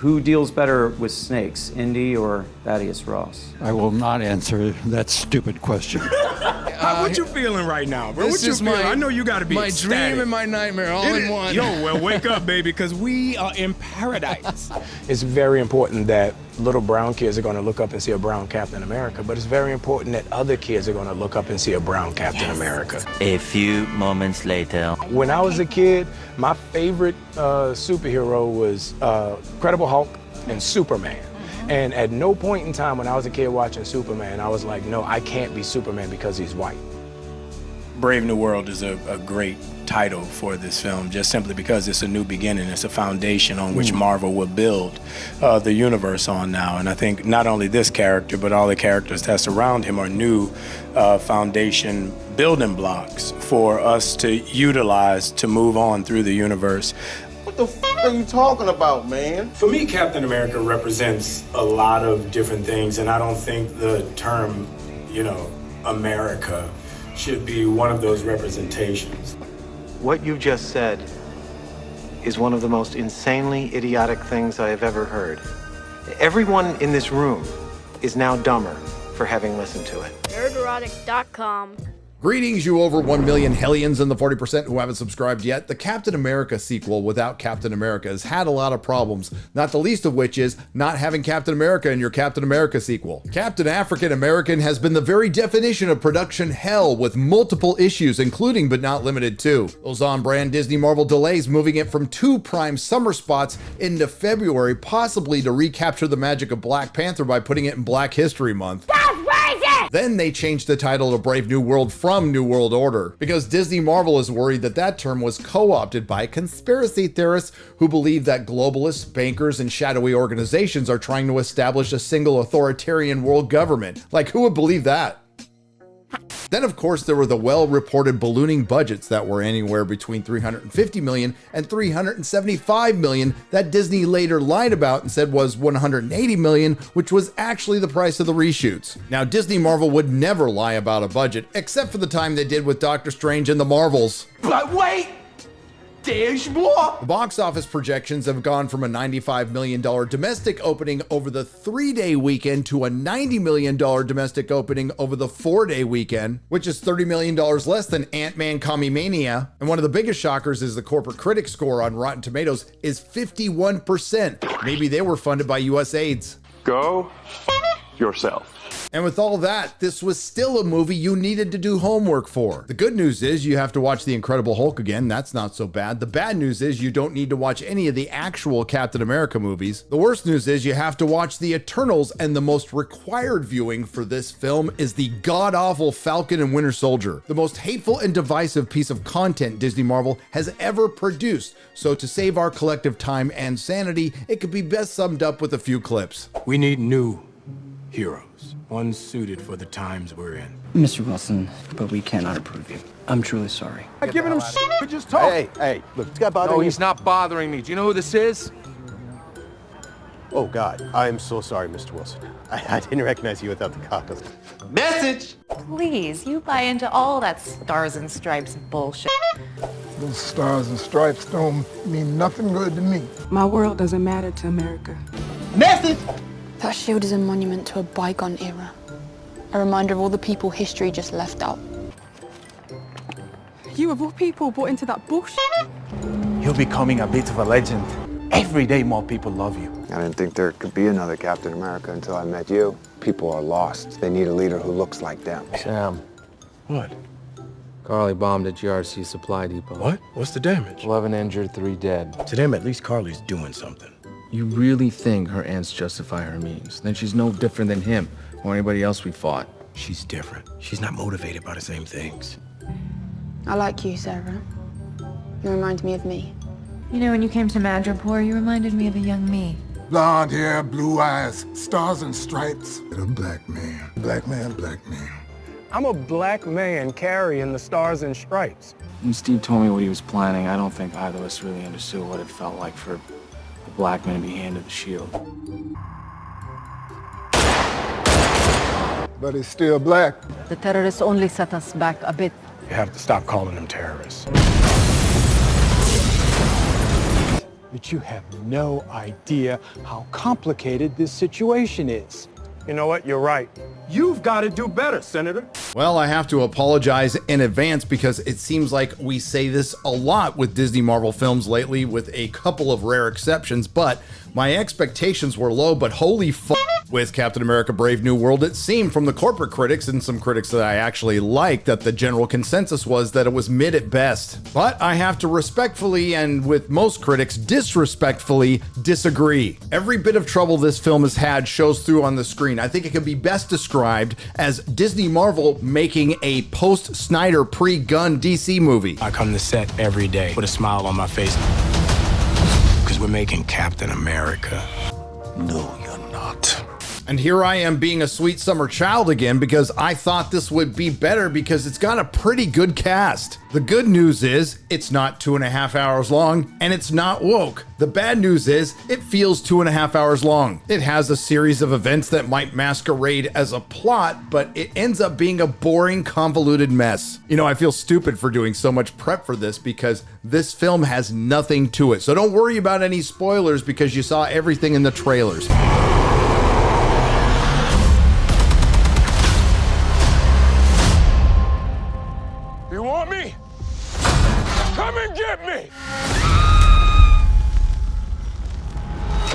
Who deals better with snakes, Indy or Thaddeus Ross? I will not answer that stupid question. What you feeling right now, bro? What you feeling? I know you got to be my ecstatic. dream and my nightmare all in one. Yo, well, wake up, baby, because we are in paradise. It's very important that little brown kids are going to look up and see a brown Captain America, but it's very important that other kids are going to look up and see a brown Captain America. A few moments later. When I was a kid, my favorite superhero was Incredible Hulk and Superman. And at no point in time when I was a kid watching Superman, I was like, no, I can't be Superman because he's white. Brave New World is a great title for this film, just simply because it's a new beginning. It's a foundation on which Marvel will build the universe on now. And I think not only this character, but all the characters that surround him are new foundation building blocks for us to utilize to move on through the universe. What the are you talking about, man? For me, Captain America represents a lot of different things, and I don't think the term, America should be one of those representations. What you just said is one of the most insanely idiotic things I have ever heard. Everyone in this room is now dumber for having listened to it. Nerdrotic.com. Greetings, you over 1 million hellions and the 40% who haven't subscribed yet. The Captain America sequel without Captain America has had a lot of problems, not the least of which is not having Captain America in your Captain America sequel. Captain African American has been the very definition of production hell with multiple issues, including but not limited to those on-brand Disney Marvel delays moving it from 2 prime summer spots into February, possibly to recapture the magic of Black Panther by putting it in Black History Month. Then they changed the title to Brave New World from New World Order, because Disney Marvel is worried that that term was co-opted by conspiracy theorists who believe that globalists, bankers, and shadowy organizations are trying to establish a single authoritarian world government. Like, who would believe that? Then, of course, there were the well-reported ballooning budgets that were anywhere between $350 million and $375 million that Disney later lied about and said was $180 million, which was actually the price of the reshoots. Now, Disney Marvel would never lie about a budget, except for the time they did with Doctor Strange and the Marvels. But wait! There's more! The box office projections have gone from a $95 million domestic opening over the 3-day weekend to a $90 million domestic opening over the 4-day weekend, which is $30 million less than Ant-Man Comimania. And one of the biggest shockers is the corporate critic score on Rotten Tomatoes is 51%. Maybe they were funded by USAID. Go yourself. And with all that, this was still a movie you needed to do homework for. The good news is you have to watch The Incredible Hulk again. That's not so bad. The bad news is you don't need to watch any of the actual Captain America movies. The worst news is you have to watch The Eternals, and the most required viewing for this film is the god-awful Falcon and Winter Soldier, the most hateful and divisive piece of content Disney Marvel has ever produced. So to save our collective time and sanity, it could be best summed up with a few clips. We need new heroes. One suited for the times we're in. Mr. Wilson, but we cannot approve you. I'm truly sorry. I'm giving him shit. We just talk. Hey, look, this guy bothering No, you. he's not bothering me. Do you know who this is? Oh, God. I am so sorry, Mr. Wilson. I didn't recognize you without the goggles. Message! Please, you buy into all that stars and stripes bullshit. Those stars and stripes don't mean nothing good to me. My world doesn't matter to America. Message! That shield is a monument to a bygone era. A reminder of all the people history just left out. You of all people bought into that bullshit? You're becoming a bit of a legend. Every day more people love you. I didn't think there could be another Captain America until I met you. People are lost. They need a leader who looks like them. Sam. What? Carly bombed a GRC supply depot. What? What's the damage? 11 injured, 3 dead. To them, at least Carly's doing something. You really think her ants justify her means? Then she's no different than him or anybody else we fought. She's different. She's not motivated by the same things. I like you, Sarah. You remind me of me. You know, when you came to Madripoor, you reminded me of a young me. Blonde hair, blue eyes, stars and stripes. A black man. Black man, black man. I'm a black man carrying the stars and stripes. When Steve told me what he was planning, I don't think either of us really understood what it felt like for a black man to be handed the shield. But he's still black. The terrorists only set us back a bit. You have to stop calling them terrorists. but you have no idea how complicated this situation is. You know what? You're right. You've got to do better, Senator. Well, I have to apologize in advance because it seems like we say this a lot with Disney Marvel films lately, with a couple of rare exceptions, but my expectations were low, but holy fuck, with Captain America Brave New World, it seemed from the corporate critics and some critics that I actually liked that the general consensus was that it was mid at best. But I have to respectfully, and with most critics, disrespectfully disagree. Every bit of trouble this film has had shows through on the screen. I think it can be best described as Disney Marvel making a post-Snyder, pre-Gunn DC movie. I come to set every day with a smile on my face because we're making Captain America. No, you're not. And here I am being a sweet summer child again because I thought this would be better because it's got a pretty good cast. The good news is it's not 2.5 hours long and it's not woke. The bad news is it feels 2.5 hours long. It has a series of events that might masquerade as a plot, but it ends up being a boring, convoluted mess. You know, I feel stupid for doing so much prep for this because this film has nothing to it. So don't worry about any spoilers because you saw everything in the trailers. You want me? Come and get me!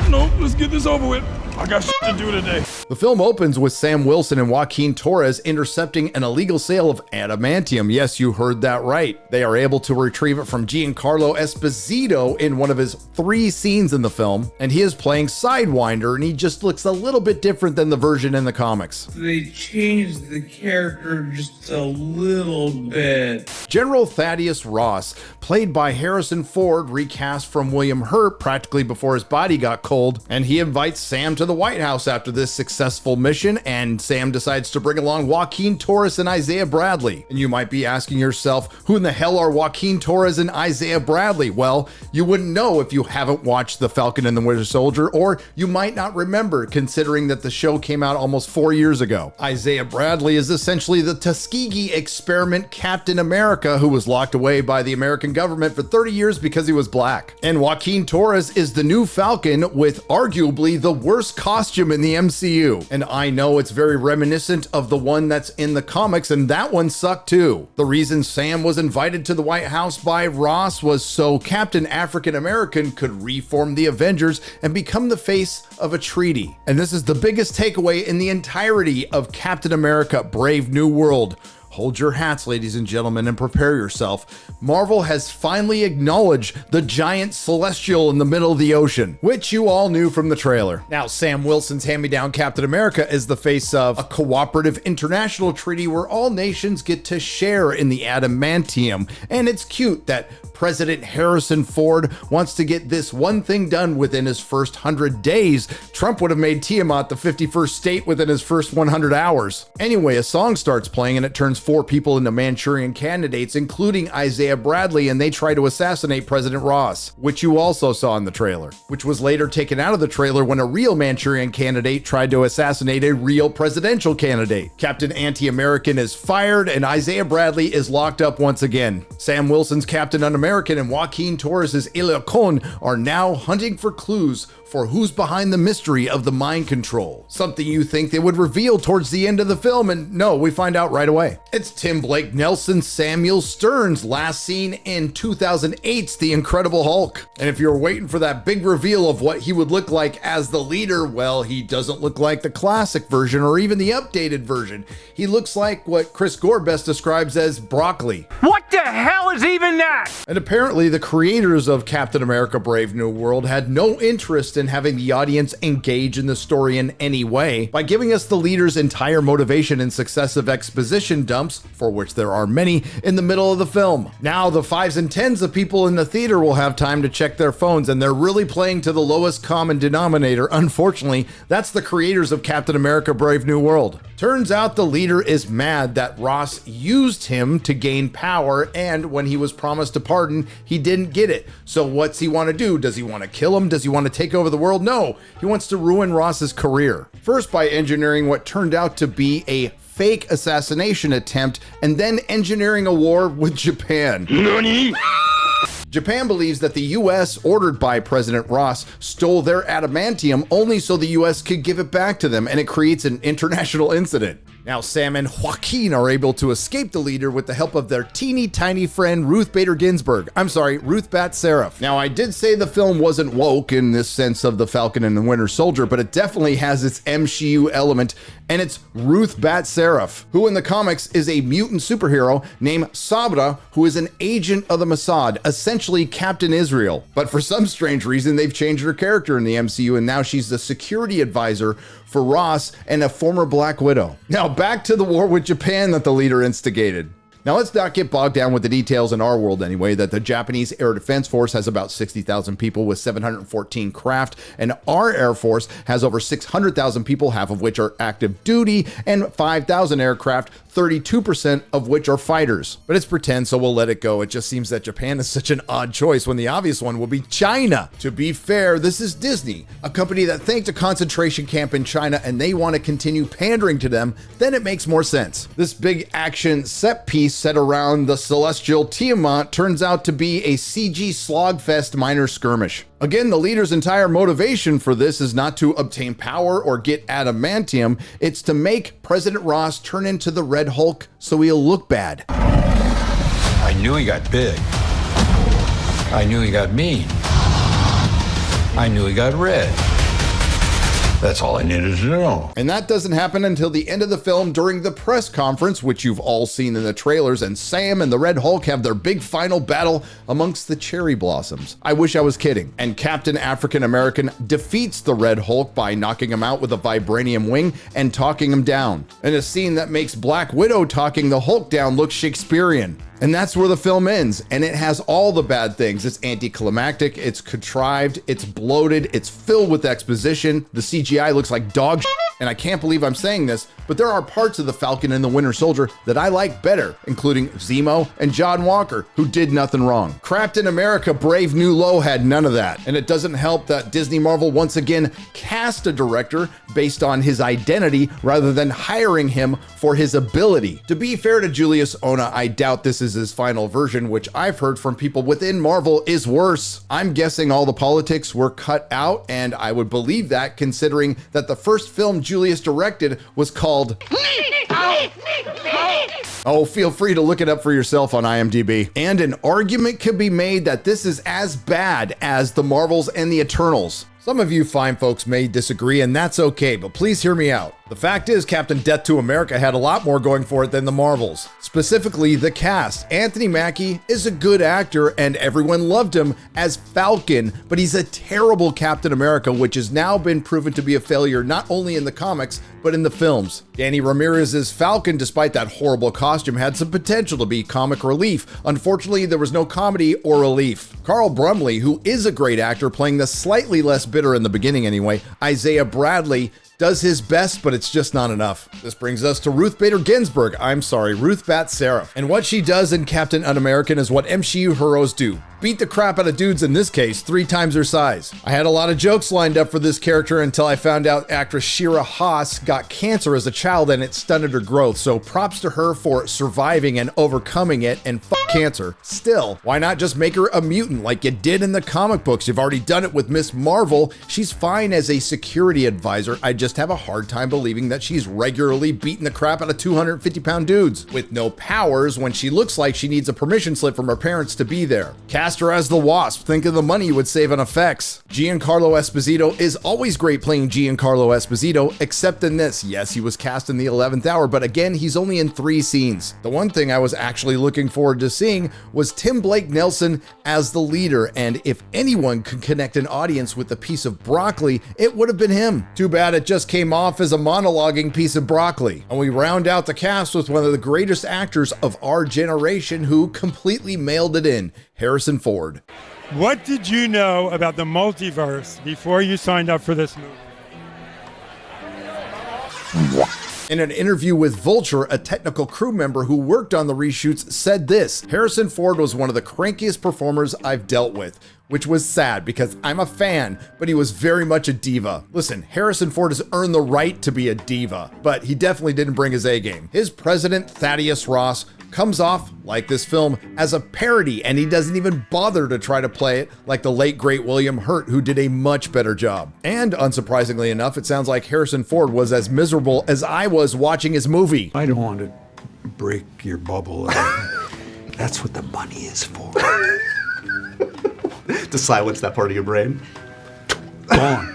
No, let's get this over with. I got shit to do today. The film opens with Sam Wilson and Joaquin Torres intercepting an illegal sale of adamantium. Yes, you heard that right. They are able to retrieve it from Giancarlo Esposito in one of his 3 scenes in the film, and he is playing Sidewinder, and he just looks a little bit different than the version in the comics. They changed the character just a little bit. General Thaddeus Ross, played by Harrison Ford, recast from William Hurt practically before his body got cold, and he invites Sam to the White House after this successful mission, and Sam decides to bring along Joaquin Torres and Isaiah Bradley. And you might be asking yourself, who in the hell are Joaquin Torres and Isaiah Bradley? Well, you wouldn't know if you haven't watched The Falcon and the Winter Soldier, or you might not remember considering that the show came out almost 4 years ago. Isaiah Bradley is essentially the Tuskegee experiment Captain America who was locked away by the American government for 30 years because he was black. And Joaquin Torres is the new Falcon with arguably the worst costume in the MCU. And I know it's very reminiscent of the one that's in the comics, and that one sucked too. The reason Sam was invited to the White House by Ross was so Captain African American could reform the Avengers and become the face of a treaty. And this is the biggest takeaway in the entirety of Captain America Brave New World. Hold your hats, ladies and gentlemen, and prepare yourself. Marvel has finally acknowledged the giant celestial in the middle of the ocean, which you all knew from the trailer. Now, Sam Wilson's hand-me-down Captain America is the face of a cooperative international treaty where all nations get to share in the adamantium. And it's cute that President Harrison Ford wants to get this one thing done within his first 100 days. Trump would have made Tiamat the 51st state within his first 100 hours. Anyway, a song starts playing and it turns 4 people into Manchurian candidates, including Isaiah Bradley, and they try to assassinate President Ross, which you also saw in the trailer, which was later taken out of the trailer when a real Manchurian candidate tried to assassinate a real presidential candidate. Captain Anti-American is fired and Isaiah Bradley is locked up once again. Sam Wilson's Captain Un-American and Joaquin Torres' El Halcón are now hunting for clues for who's behind the mystery of the mind control. Something you think they would reveal towards the end of the film, and no, we find out right away. It's Tim Blake Nelson Samuel Stearns, last seen in 2008's The Incredible Hulk. And if you're waiting for that big reveal of what he would look like as the leader, well, he doesn't look like the classic version or even the updated version. He looks like what Chris Gore best describes as broccoli. What the hell is even that? And apparently the creators of Captain America Brave New World had no interest in having the audience engage in the story in any way by giving us the leader's entire motivation in successive exposition dumps, for which there are many, in the middle of the film. Now the 5s and 10s of people in the theater will have time to check their phones, and they're really playing to the lowest common denominator. Unfortunately, that's the creators of Captain America Brave New World. Turns out the leader is mad that Ross used him to gain power, and when he was promised a pardon, he didn't get it. So what's he want to do? Does he want to kill him? Does he want to take over the world? No, he wants to ruin Ross's career. First by engineering what turned out to be a fake assassination attempt, and then engineering a war with Japan. NANI? Japan believes that the US, ordered by President Ross, stole their adamantium only so the US could give it back to them, and it creates an international incident. Now Sam and Joaquin are able to escape the leader with the help of their teeny tiny friend Ruth Bader Ginsburg. Ruth Bat Seraph. Now I did say the film wasn't woke in this sense of the Falcon and the Winter Soldier, but it definitely has its MCU element, and it's Ruth Bat Seraph, who in the comics is a mutant superhero named Sabra, who is an agent of the Mossad, essentially Captain Israel. But for some strange reason, they've changed her character in the MCU, and now she's the security advisor for Ross and a former Black Widow. Now back to the war with Japan that the leader instigated. Now let's not get bogged down with the details in our world anyway, that the Japanese Air Defense Force has about 60,000 people with 714 craft, and our Air Force has over 600,000 people, half of which are active duty, and 5,000 aircraft, 32% of which are fighters. But it's pretend, so we'll let it go. It just seems that Japan is such an odd choice when the obvious one would be China. To be fair, this is Disney, a company that thanked a concentration camp in China and they want to continue pandering to them, then it makes more sense. This big action set piece set around the celestial Tiamat turns out to be a CG slogfest minor skirmish. Again, the leader's entire motivation for this is not to obtain power or get adamantium, it's to make President Ross turn into the Red Hulk so he'll look bad. I knew he got big. I knew he got mean. I knew he got red. That's all I needed to know. And that doesn't happen until the end of the film during the press conference, which you've all seen in the trailers, and Sam and the Red Hulk have their big final battle amongst the cherry blossoms. I wish I was kidding. And Captain African American defeats the Red Hulk by knocking him out with a vibranium wing and talking him down. In a scene that makes Black Widow talking the Hulk down look Shakespearean. And that's where the film ends, and it has all the bad things. It's anticlimactic, it's contrived, it's bloated, it's filled with exposition, the CGI looks like dog shit, and I can't believe I'm saying this, but there are parts of the Falcon and the Winter Soldier that I like better, including Zemo and John Walker, who did nothing wrong. Captain America Brave New Low had none of that, and it doesn't help that Disney Marvel once again cast a director based on his identity rather than hiring him for his ability. To be fair to Julius Ona, I doubt this is his final version, which I've heard from people within Marvel is worse. I'm guessing all the politics were cut out, and I would believe that considering that the first film Julius directed was called Oh, feel free to look it up for yourself on IMDb. And an argument could be made that this is as bad as the Marvels and the Eternals. Some of you fine folks may disagree, and that's okay, but please hear me out. The fact is, Captain Death to America had a lot more going for it than the Marvels. Specifically, the cast. Anthony Mackie is a good actor, and everyone loved him as Falcon, but he's a terrible Captain America, which has now been proven to be a failure not only in the comics, but in the films. Danny Ramirez's Falcon, despite that horrible costume, had some potential to be comic relief. Unfortunately, there was no comedy or relief. Carl Brumley, who is a great actor, playing the slightly less bitter in the beginning anyway, Isaiah Bradley, does his best, but it's just not enough. This brings us to Ruth Bader Ginsburg. Ruth Bat Seraph. And what she does in Captain Un-American is what MCU heroes do. Beat the crap out of dudes, in this case, 3 times her size. I had a lot of jokes lined up for this character until I found out actress Shira Haas got cancer as a child and it stunted her growth, so props to her for surviving and overcoming it, and cancer. Still, why not just make her a mutant like you did in the comic books? You've already done it with Miss Marvel. She's fine as a security advisor. I just have a hard time believing that she's regularly beating the crap out of 250-pound dudes with no powers when she looks like she needs a permission slip from her parents to be there. Cast her as the Wasp. Think of the money you would save on effects. Giancarlo Esposito is always great playing Giancarlo Esposito, except in this. Yes, he was cast in the 11th hour, but again, he's only in 3 scenes. The one thing I was actually looking forward to seeing was Tim Blake Nelson as the leader, and if anyone could connect an audience with a piece of broccoli, it would have been him. Too bad it just came off as a monologuing piece of broccoli. And we round out the cast with one of the greatest actors of our generation who completely mailed it in, Harrison Ford. What did you know about the multiverse before you signed up for this movie? In an interview with Vulture, a technical crew member who worked on the reshoots said this: Harrison Ford was one of the crankiest performers I've dealt with, which was sad because I'm a fan, but he was very much a diva. Listen, Harrison Ford has earned the right to be a diva, but he definitely didn't bring his A game. His president, Thaddeus Ross, comes off, like this film, as a parody, and he doesn't even bother to try to play it like the late great William Hurt, who did a much better job. And unsurprisingly enough, it sounds like Harrison Ford was as miserable as I was watching his movie. I don't want to break your bubble. That's what the money is for. To silence that part of your brain. Gone.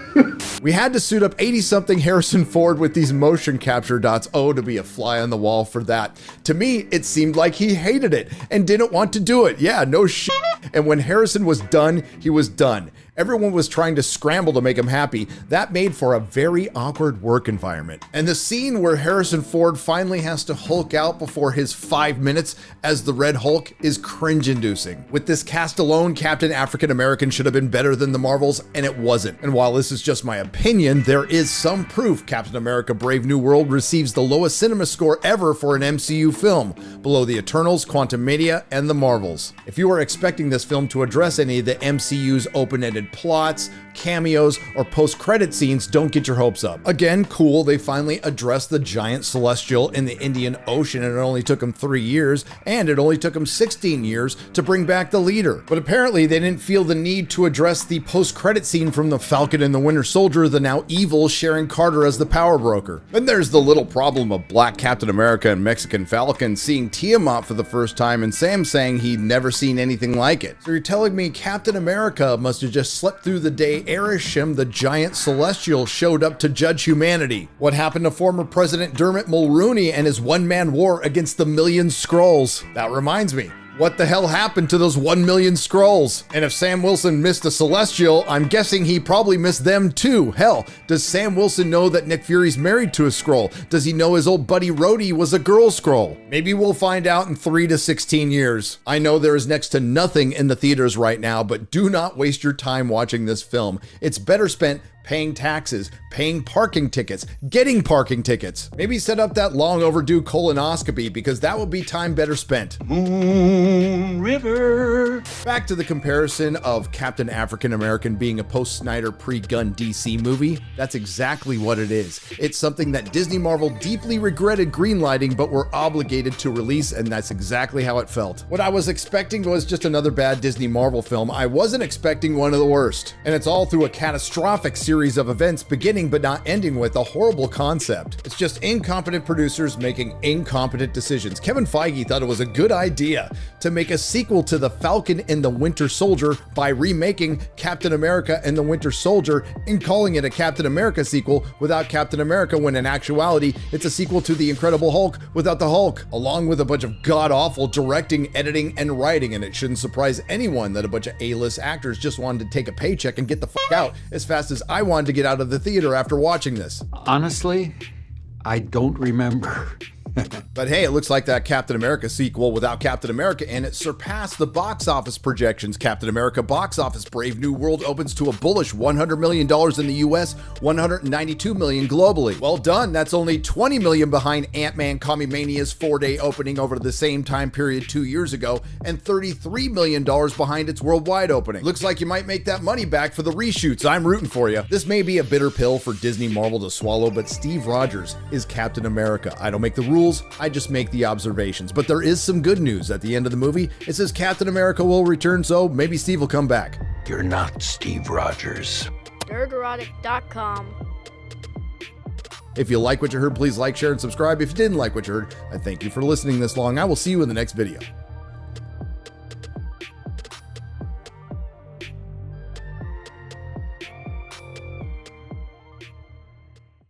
We had to suit up 80-something Harrison Ford with these motion capture dots. Oh, to be a fly on the wall for that. To me, it seemed like he hated it and didn't want to do it. Yeah, no shit. And when Harrison was done, he was done. Everyone was trying to scramble to make him happy. That made for a very awkward work environment. And the scene where Harrison Ford finally has to Hulk out before his 5 minutes as the Red Hulk is cringe-inducing. With this cast alone, Captain African American should have been better than the Marvels, and it wasn't. And while this is just my opinion, there is some proof Captain America Brave New World receives the lowest cinema score ever for an MCU film, below the Eternals, Quantumania, and the Marvels. If you are expecting this film to address any of the MCU's open-ended plots, cameos, or post-credit scenes, don't get your hopes up. Again, cool, they finally addressed the giant celestial in the Indian Ocean, and it only took them 3 years, and it only took them 16 years to bring back the leader. But apparently they didn't feel the need to address the post-credit scene from the Falcon and the Winter Soldier, the now evil Sharon Carter as the power broker. Then there's the little problem of Black Captain America and Mexican Falcon seeing Tiamat for the first time, and Sam saying he'd never seen anything like it. So you're telling me Captain America must have just slept through the day Arishem, the giant celestial, showed up to judge humanity? What happened to former President Dermot Mulroney and his one-man war against the million Skrulls? That reminds me. What the hell happened to those 1 million Skrulls? And if Sam Wilson missed a Celestial, I'm guessing he probably missed them too. Hell, does Sam Wilson know that Nick Fury's married to a Skrull? Does he know his old buddy Rhodey was a girl Skrull? Maybe we'll find out in 3 to 16 years. I know there is next to nothing in the theaters right now, but do not waste your time watching this film. It's better spent paying taxes, paying parking tickets, getting parking tickets. Maybe set up that long overdue colonoscopy, because that would be time better spent. Moon River. Back to the comparison of Captain African American being a post-Snyder pre-Gunn DC movie. That's exactly what it is. It's something that Disney Marvel deeply regretted greenlighting but were obligated to release, and that's exactly how it felt. What I was expecting was just another bad Disney Marvel film. I wasn't expecting one of the worst. And it's all through a catastrophic series of events beginning but not ending with a horrible concept. It's just incompetent producers making incompetent decisions. Kevin Feige thought it was a good idea to make a sequel to The Falcon and the Winter Soldier by remaking Captain America and the Winter Soldier and calling it a Captain America sequel without Captain America, when in actuality it's a sequel to The Incredible Hulk without the Hulk, along with a bunch of god-awful directing, editing, and writing. And it shouldn't surprise anyone that a bunch of A-list actors just wanted to take a paycheck and get the fuck out as fast as I wanted to get out of the theater after watching this. Honestly, I don't remember. But hey, it looks like that Captain America sequel without Captain America in it surpassed the box office projections. Captain America box office Brave New World opens to a bullish $100 million in the US, $192 million globally. Well done, that's only $20 million behind Ant-Man Quantumania's 4-day opening over the same time period 2 years ago, and $33 million behind its worldwide opening. Looks like you might make that money back for the reshoots. I'm rooting for you. This may be a bitter pill for Disney Marvel to swallow, but Steve Rogers is Captain America. I don't make the rules, I just make the observations. But there is some good news at the end of the movie. It says Captain America will return, so maybe Steve will come back. You're not Steve Rogers. Nerdrotic.com. If you like what you heard, please like, share, and subscribe. If you didn't like what you heard, I thank you for listening this long. I will see you in the next video.